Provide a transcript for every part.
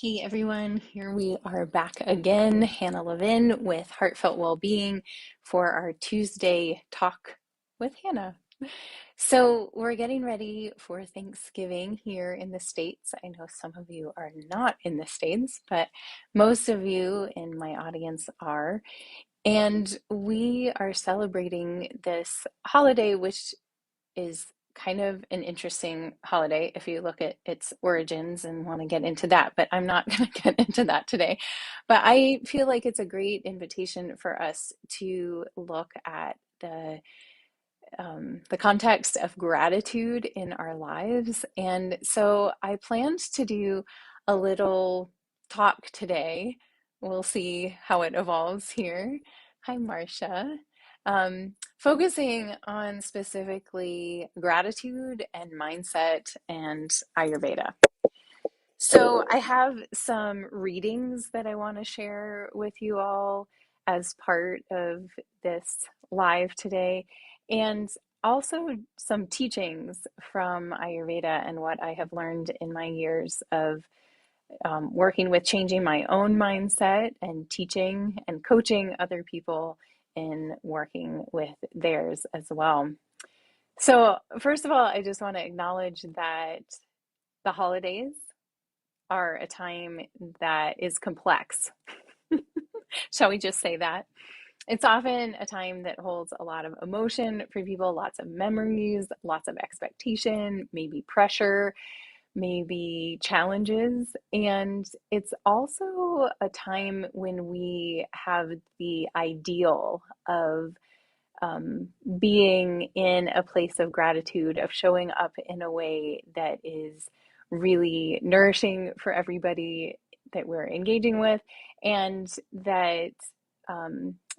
Hey everyone, here we are back again, Hannah Levin with Heartfelt Wellbeing for our Tuesday talk with Hannah. So, we're getting ready for Thanksgiving here in the States. I know some of you are not in the States, but most of you in my audience are. And we are celebrating this holiday, which is kind of an interesting holiday if you look at its origins and want to get into that, but I'm not going to get into that today. But I feel like it's a great invitation for us to look at the context of gratitude in our lives. And so I planned to do a little talk today. We'll see how it evolves here. Hi, Marcia. Focusing on specifically gratitude and mindset and Ayurveda. So I have some readings that I want to share with you all as part of this live today, and also some teachings from Ayurveda and what I have learned in my years of working with changing my own mindset and teaching and coaching other people in working with theirs as well. So, first of all, I just want to acknowledge that the holidays are a time that is complex. Shall we just say that? It's often a time that holds a lot of emotion for people, lots of memories, lots of expectation, maybe pressure, maybe challenges. And it's also a time when we have the ideal of being in a place of gratitude, of showing up in a way that is really nourishing for everybody that we're engaging with, and that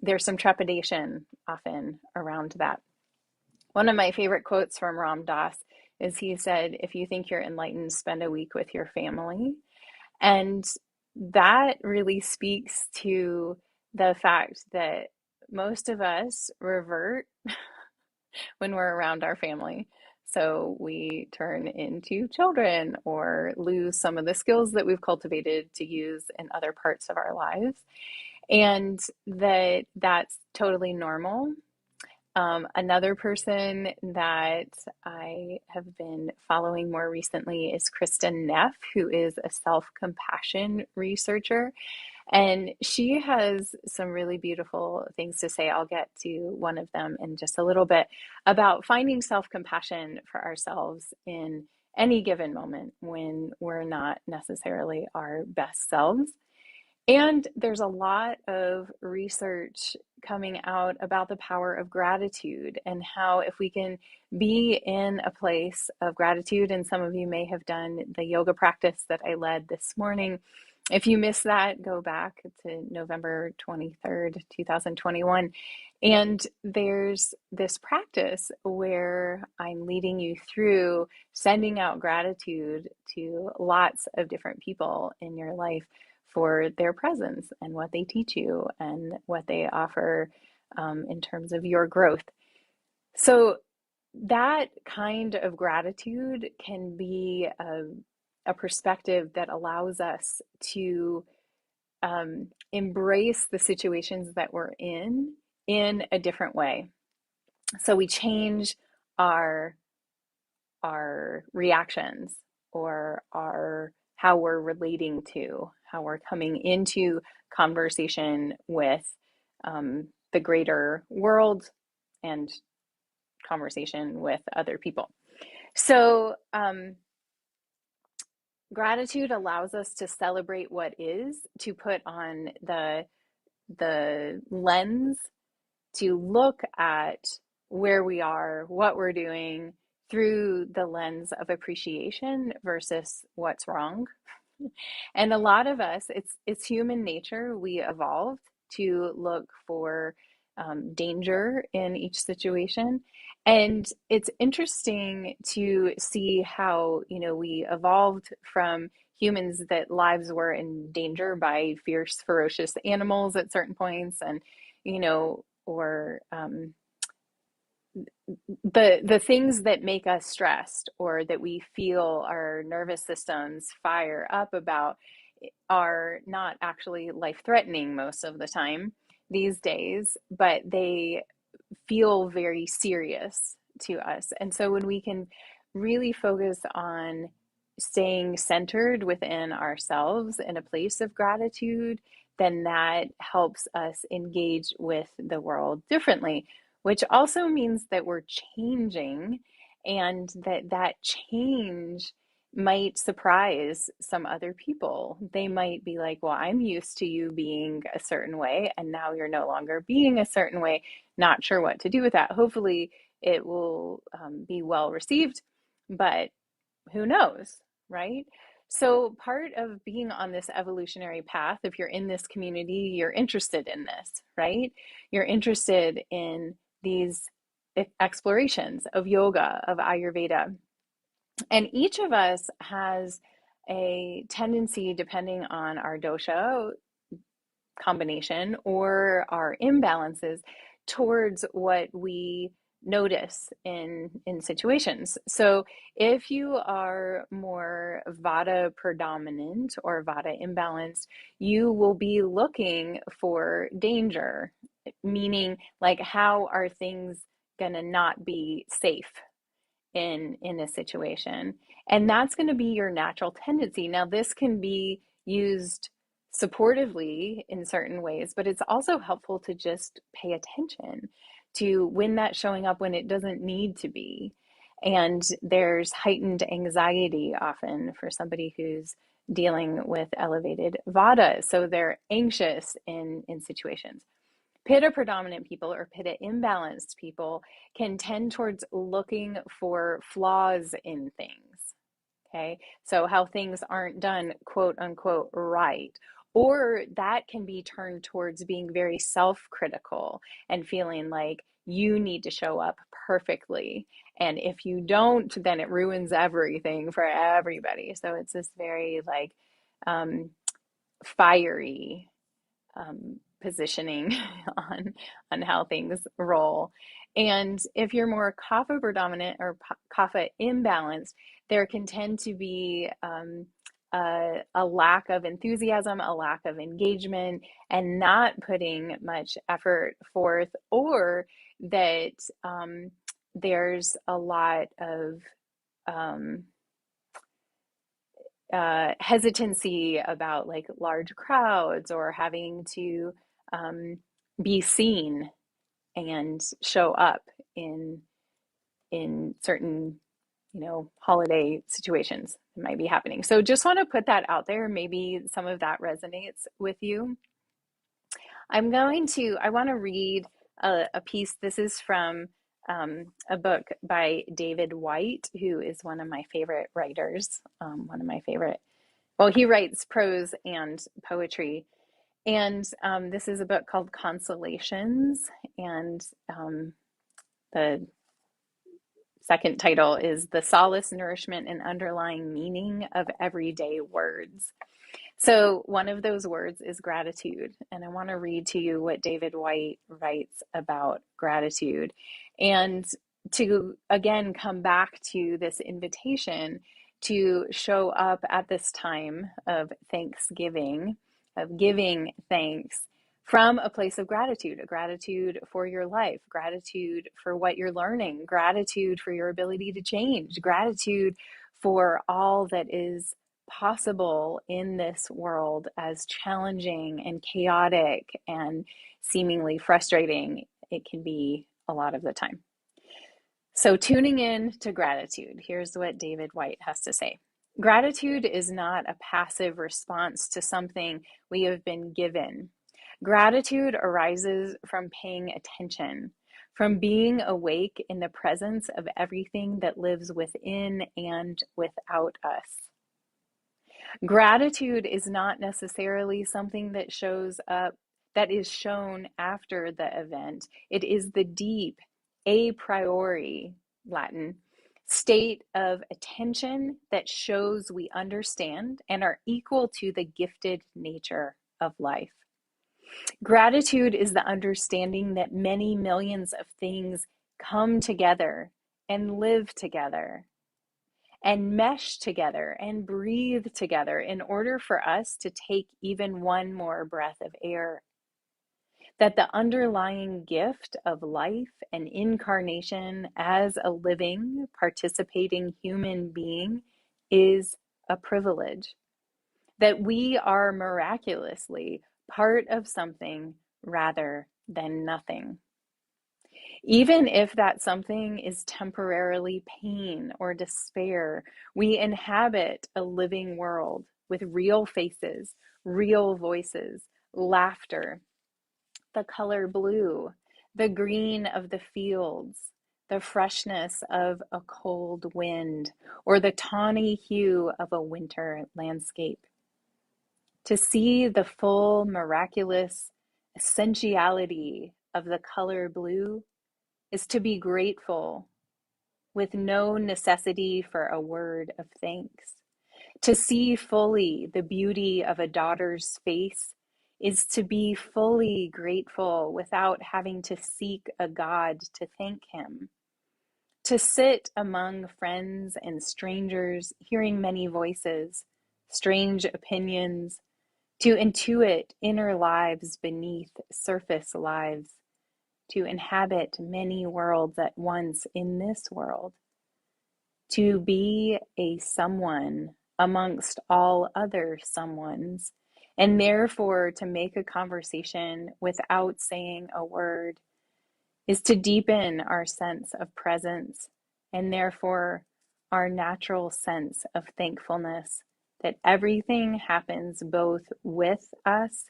there's some trepidation often around that. One of my favorite quotes from Ram Dass is he said, "If you think you're enlightened, spend a week with your family." And that really speaks to the fact that most of us revert when we're around our family. So we turn into children or lose some of the skills that we've cultivated to use in other parts of our lives. And that's totally normal. Another person that I have been following more recently is Kristen Neff, who is a self-compassion researcher. And she has some really beautiful things to say. I'll get to one of them in just a little bit about finding self-compassion for ourselves in any given moment when we're not necessarily our best selves. And there's a lot of research coming out about the power of gratitude and how if we can be in a place of gratitude, and some of you may have done the yoga practice that I led this morning. If you missed that, go back to November 23rd, 2021. And there's this practice where I'm leading you through sending out gratitude to lots of different people in your life for their presence and what they teach you and what they offer in terms of your growth. So that kind of gratitude can be a perspective that allows us to embrace the situations that we're in a different way. So we change our our reactions or our how we're relating to, how we're coming into conversation with the greater world and conversation with other people. So, gratitude allows us to celebrate what is, to put on the lens, to look at where we are, what we're doing through the lens of appreciation versus what's wrong. And a lot of us, it's human nature. We evolved to look for danger in each situation. And it's interesting to see how, we evolved from humans that lives were in danger by fierce, ferocious animals at certain points, and, or the things that make us stressed or that we feel our nervous systems fire up about are not actually life-threatening most of the time these days, but they feel very serious to us. And so when we can really focus on staying centered within ourselves in a place of gratitude, then that helps us engage with the world differently, which also means that we're changing, and that change might surprise some other people. They might be like, well, I'm used to you being a certain way, and now you're no longer being a certain way. Not sure what to do with that. Hopefully, it will be well received, but who knows, right? So, part of being on this evolutionary path, if you're in this community, you're interested in this, right? You're interested in these explorations of yoga, of Ayurveda. And each of us has a tendency, depending on our dosha combination or our imbalances, towards what we notice in situations. So if you are more vata predominant or vata imbalanced, you will be looking for danger, meaning like, how are things going to not be safe in a situation? And that's going to be your natural tendency. Now this can be used supportively in certain ways, but it's also helpful to just pay attention to when that's showing up when it doesn't need to be. And there's heightened anxiety often for somebody who's dealing with elevated vata, so they're anxious in situations. Pitta predominant people or pitta imbalanced people can tend towards looking for flaws in things. Okay, so how things aren't done, quote unquote, right. Or that can be turned towards being very self critical and feeling like you need to show up perfectly. And if you don't, then it ruins everything for everybody. So it's this very like um, fiery positioning on how things roll. And if you're more kapha predominant or kapha imbalanced, there can tend to be a lack of enthusiasm, a lack of engagement, and not putting much effort forth, or that there's a lot of um, hesitancy about like large crowds or having to um, be seen and show up in certain, holiday situations that might be happening. So just want to put that out there. Maybe some of that resonates with you. I want to read a piece. This is from a book by David White, who is one of my favorite writers, one of my favorite. Well, he writes prose and poetry. And this is a book called Consolations. And the second title is The Solace, Nourishment, and Underlying Meaning of Everyday Words. So one of those words is gratitude. And I want to read to you what David White writes about gratitude. And to again come back to this invitation to show up at this time of Thanksgiving, of giving thanks from a place of gratitude, a gratitude for your life, gratitude for what you're learning, gratitude for your ability to change, gratitude for all that is possible in this world, as challenging and chaotic and seemingly frustrating it can be a lot of the time. So, tuning in to gratitude, here's what David White has to say. Gratitude is not a passive response to something we have been given. Gratitude arises from paying attention, from being awake in the presence of everything that lives within and without us. Gratitude is not necessarily something that shows up, that is shown after the event. It is the deep, a priori, Latin, state of attention that shows we understand and are equal to the gifted nature of life. Gratitude is the understanding that many millions of things come together and live together, and mesh together and breathe together in order for us to take even one more breath of air. That the underlying gift of life and incarnation as a living, participating human being is a privilege. That we are miraculously part of something rather than nothing. Even if that something is temporarily pain or despair, we inhabit a living world with real faces, real voices, laughter, the color blue, the green of the fields, the freshness of a cold wind, or the tawny hue of a winter landscape. To see the full miraculous essentiality of the color blue is to be grateful with no necessity for a word of thanks. To see fully the beauty of a daughter's face is to be fully grateful without having to seek a God to thank him. To sit among friends and strangers, hearing many voices, strange opinions, to intuit inner lives beneath surface lives, to inhabit many worlds at once in this world, to be a someone amongst all other someones, and therefore to make a conversation without saying a word is to deepen our sense of presence and therefore our natural sense of thankfulness that everything happens both with us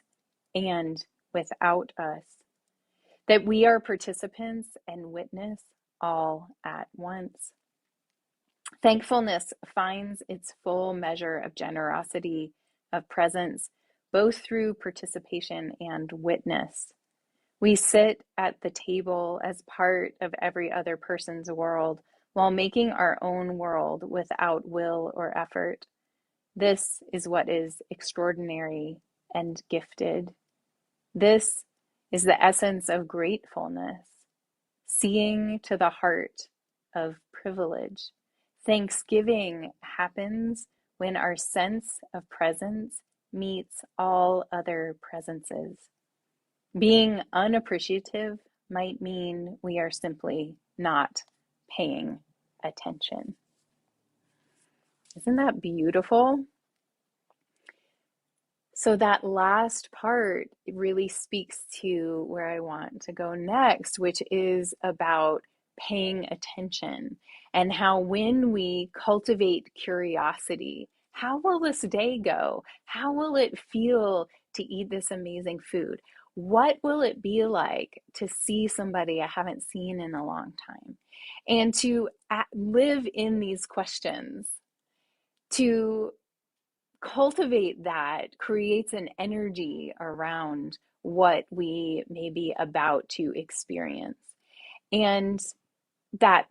and without us, that we are participants and witness all at once. Thankfulness finds its full measure of generosity, of presence, both through participation and witness. We sit at the table as part of every other person's world while making our own world without will or effort. This is what is extraordinary and gifted. This is the essence of gratefulness, seeing to the heart of privilege. Thanksgiving happens when our sense of presence meets all other presences. Being unappreciative might mean we are simply not paying attention. Isn't that beautiful? So that last part really speaks to where I want to go next, which is about paying attention and how when we cultivate curiosity, how will this day go? How will it feel to eat this amazing food? What will it be like to see somebody I haven't seen in a long time? And to live in these questions, to cultivate that creates an energy around what we may be about to experience. And that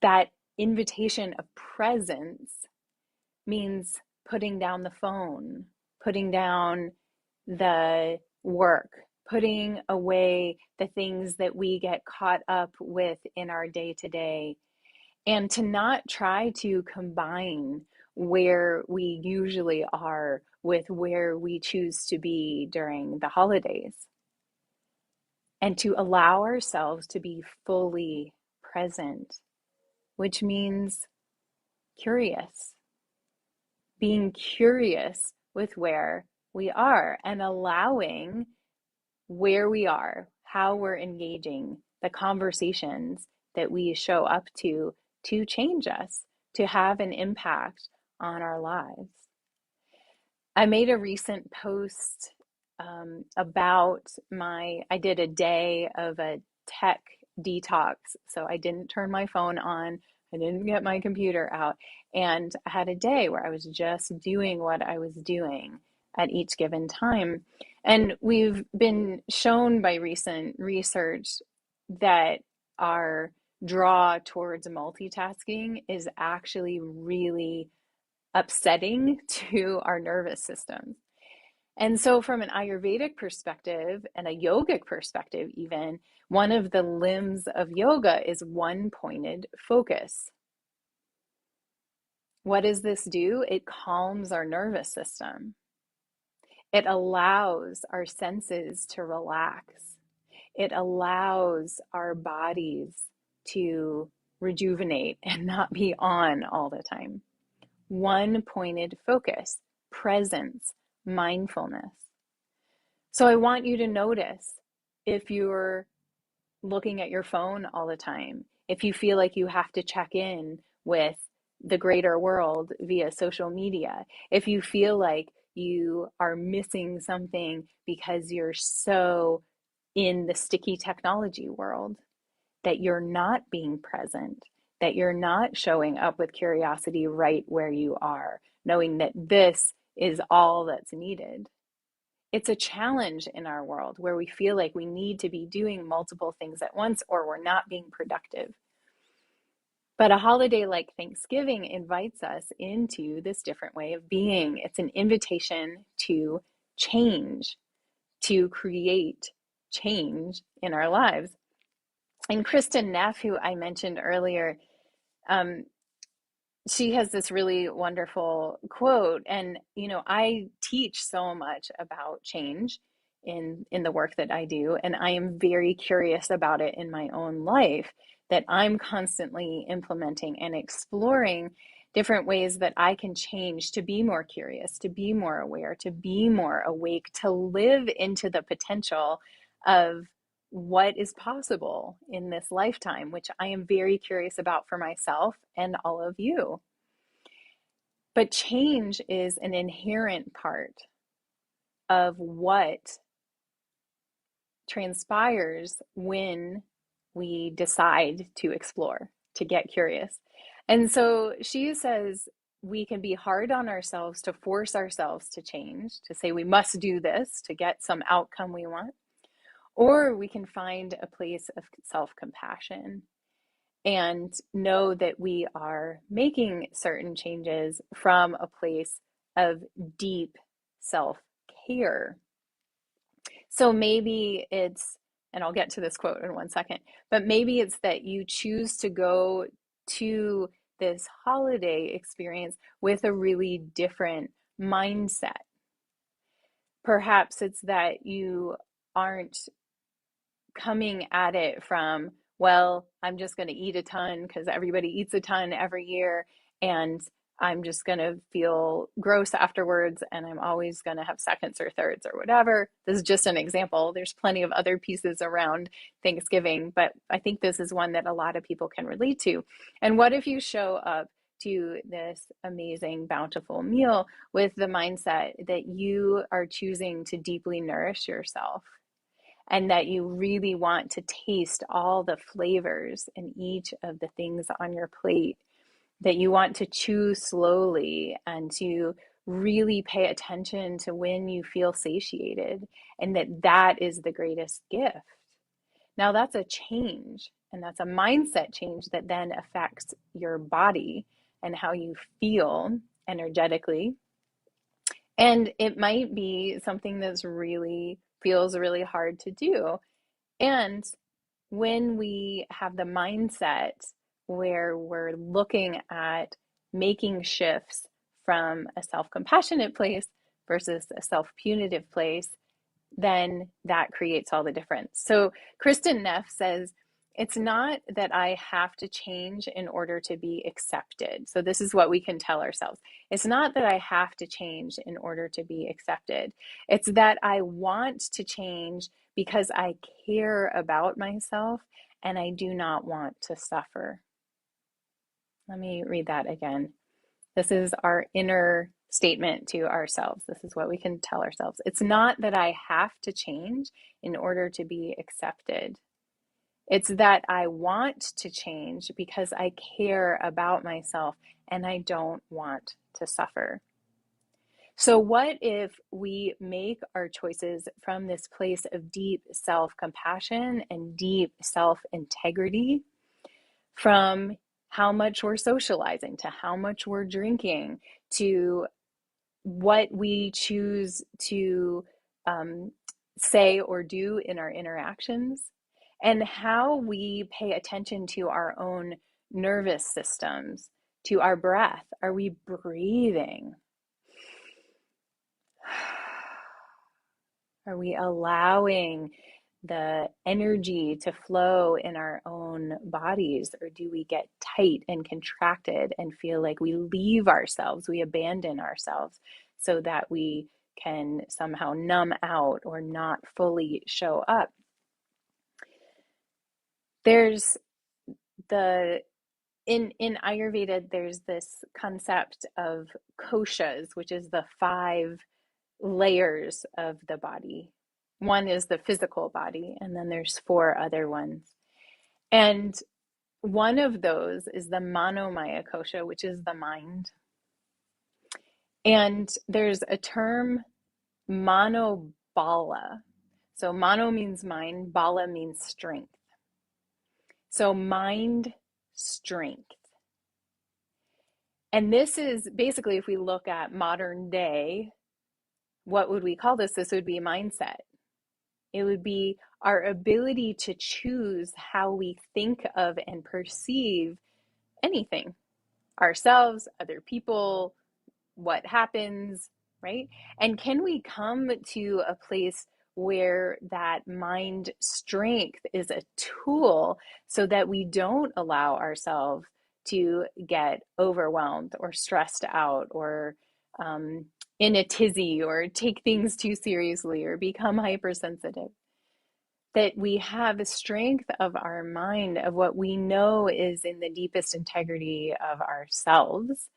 that invitation of presence means putting down the phone, putting down the work, putting away the things that we get caught up with in our day to day, and to not try to combine where we usually are with where we choose to be during the holidays, and to allow ourselves to be fully present, which means curious, being curious with where we are and allowing where we are, how we're engaging, the conversations that we show up to change us, to have an impact on our lives. I made a recent post about I did a day of a tech detox. So I didn't turn my phone on, I didn't get my computer out, and I had a day where I was just doing what I was doing at each given time. And we've been shown by recent research that our draw towards multitasking is actually really upsetting to our nervous system. And so, from an Ayurvedic perspective and a yogic perspective, even, one of the limbs of yoga is one pointed focus. What does this do? It calms our nervous system. It allows our senses to relax. It allows our bodies to rejuvenate and not be on all the time. One pointed focus, presence, mindfulness. So I want you to notice if you're looking at your phone all the time, if you feel like you have to check in with the greater world via social media, if you feel like you are missing something because you're so in the sticky technology world, that you're not being present, that you're not showing up with curiosity right where you are, knowing that this is all that's needed. It's a challenge in our world where we feel like we need to be doing multiple things at once or we're not being productive. But a holiday like Thanksgiving invites us into this different way of being. It's an invitation to change, to create change in our lives. And Kristen Neff, who I mentioned earlier, um, she has this really wonderful quote, and I teach so much about change in the work that I do, and I am very curious about it in my own life, that I'm constantly implementing and exploring different ways that I can change to be more curious, to be more aware, to be more awake, to live into the potential of what is possible in this lifetime, which I am very curious about for myself and all of you. But change is an inherent part of what transpires when we decide to explore, to get curious. And so she says we can be hard on ourselves to force ourselves to change, to say we must do this to get some outcome we want, or we can find a place of self compassion and know that we are making certain changes from a place of deep self care. So maybe it's, and I'll get to this quote in one second, but maybe it's that you choose to go to this holiday experience with a really different mindset. Perhaps it's that you aren't coming at it from, well, I'm just going to eat a ton because everybody eats a ton every year, and I'm just going to feel gross afterwards, and I'm always going to have seconds or thirds or whatever. This is just an example. There's plenty of other pieces around Thanksgiving, but I think this is one that a lot of people can relate to. And what if you show up to this amazing, bountiful meal with the mindset that you are choosing to deeply nourish yourself, and that you really want to taste all the flavors in each of the things on your plate, that you want to chew slowly and to really pay attention to when you feel satiated, and that that is the greatest gift. Now, that's a change, and that's a mindset change that then affects your body and how you feel energetically. And it might be something that's really feels really hard to do. And when we have the mindset where we're looking at making shifts from a self compassionate place versus a self punitive place, then that creates all the difference. So Kristen Neff says, it's not that I have to change in order to be accepted. So this is what we can tell ourselves. It's not that I have to change in order to be accepted. It's that I want to change because I care about myself and I do not want to suffer. Let me read that again. This is our inner statement to ourselves. This is what we can tell ourselves. It's not that I have to change in order to be accepted. It's that I want to change because I care about myself and I don't want to suffer. So, what if we make our choices from this place of deep self compassion and deep self integrity, from how much we're socializing to how much we're drinking to what we choose to say or do in our interactions, and how we pay attention to our own nervous systems, to our breath. Are we breathing? Are we allowing the energy to flow in our own bodies, or do we get tight and contracted and feel like we leave ourselves, we abandon ourselves so that we can somehow numb out or not fully show up? There's the in Ayurveda, there's this concept of koshas, which is the 5 layers of the body. One is the physical body, and then there's 4 other ones. And one of those is the manomaya kosha, which is the mind. And there's a term, manobala. So mano means mind, bala means strength. So mind, strength. And this is basically, if we look at modern day, what would we call this? This would be mindset. It would be our ability to choose how we think of and perceive anything, ourselves, other people, what happens, right? And can we come to a place where that mind strength is a tool so that we don't allow ourselves to get overwhelmed or stressed out or in a tizzy or take things too seriously or become hypersensitive? That we have a strength of our mind, of what we know is in the deepest integrity of ourselves.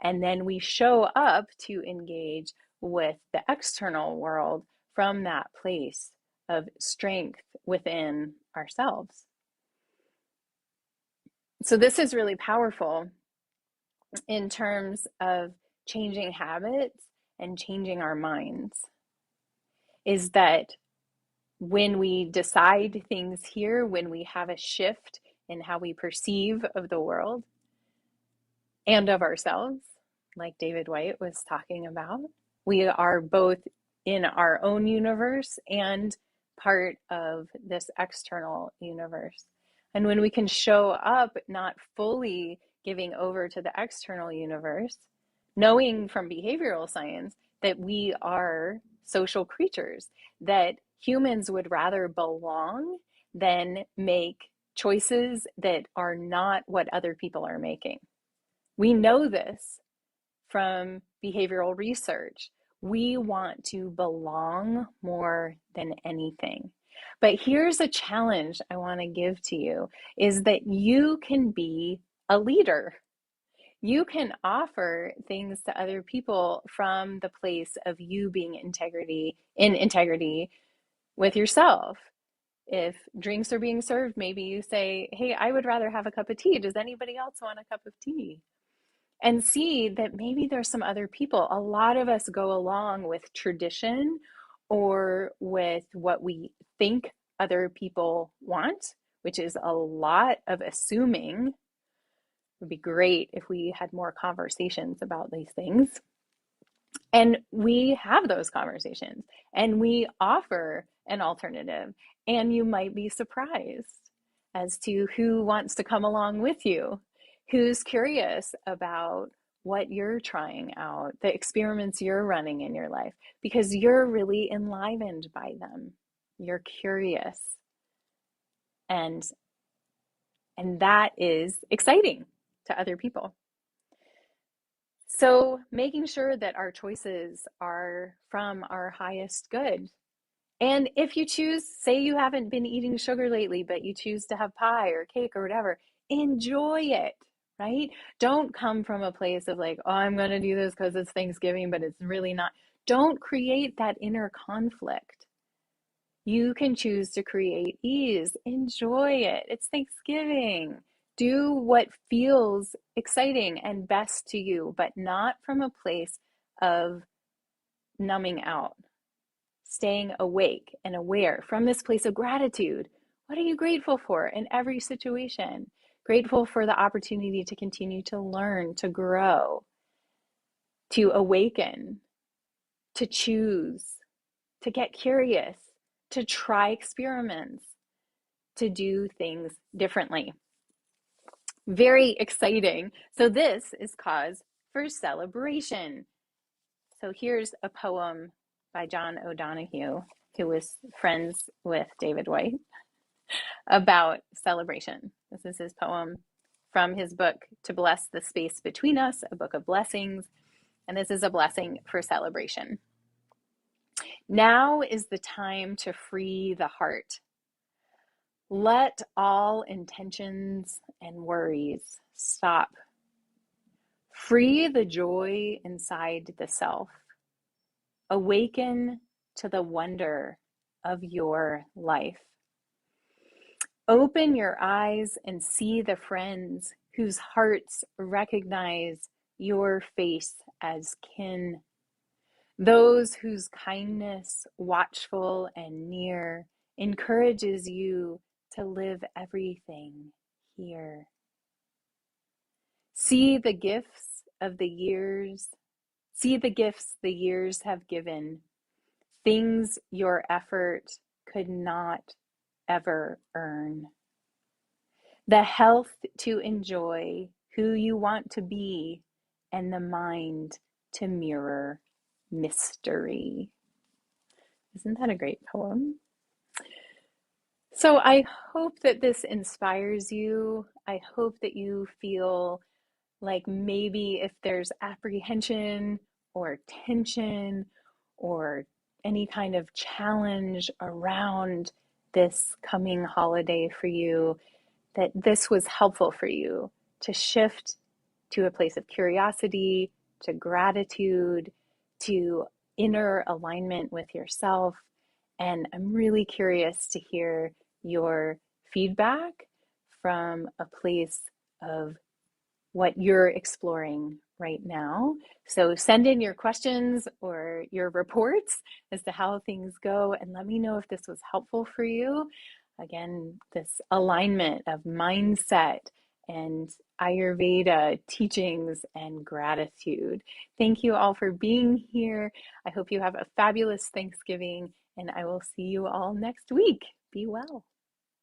And then we show up to engage with the external world from that place of strength within ourselves. So, this is really powerful in terms of changing habits and changing our minds. Is that when we decide things here, when we have a shift in how we perceive of the world and of ourselves, like David White was talking about, we are both in our own universe and part of this external universe. And when we can show up not fully giving over to the external universe, knowing from behavioral science that we are social creatures, that humans would rather belong than make choices that are not what other people are making. We know this from behavioral research. We want to belong more than anything. But here's a challenge I want to give to you, is that you can be a leader. You can offer things to other people from the place of you being in integrity with yourself. If drinks are being served, maybe you say, hey, I would rather have a cup of tea. Does anybody else want a cup of tea? And see that maybe there's some other people. A lot of us go along with tradition or with what we think other people want, which is a lot of assuming. It would be great if we had more conversations about these things. And we have those conversations and we offer an alternative. And you might be surprised as to who wants to come along with you, who's curious about what you're trying out, the experiments you're running in your life, because you're really enlivened by them. You're curious. And that is exciting to other people. So making sure that our choices are from our highest good. And if you choose, say you haven't been eating sugar lately, but you choose to have pie or cake or whatever, enjoy it, right? Don't come from a place of like, oh, I'm going to do this because it's Thanksgiving, but it's really not. Don't create that inner conflict. You can choose to create ease. Enjoy it. It's Thanksgiving. Do what feels exciting and best to you, but not from a place of numbing out. Staying awake and aware from this place of gratitude. What are you grateful for in every situation? Grateful for the opportunity to continue to learn, to grow, to awaken, to choose, to get curious, to try experiments, to do things differently. Very exciting. So this is cause for celebration. So here's a poem by John O'Donohue, who was friends with David White, about celebration. This is his poem from his book, To Bless the Space Between Us, a book of blessings. And this is a blessing for celebration. Now is the time to free the heart. Let all intentions and worries stop. Free the joy inside the self. Awaken to the wonder of your life. Open your eyes and see the friends whose hearts recognize your face as kin. Those whose kindness, watchful and near, encourages you to live everything here. See the gifts of the years, see the gifts the years have given, things your effort could not ever earn. The health to enjoy who you want to be, and the mind to mirror mystery. Isn't that a great poem? So I hope that this inspires you. I hope that you feel like maybe if there's apprehension or tension or any kind of challenge around this coming holiday for you, that this was helpful for you to shift to a place of curiosity, to gratitude, to inner alignment with yourself. And I'm really curious to hear your feedback from a place of what you're exploring right now. So send in your questions or your reports as to how things go, and let me know if this was helpful for you. Again, this alignment of mindset and Ayurveda teachings and gratitude. Thank you all for being here. I hope you have a fabulous Thanksgiving, and I will see you all next week. Be well.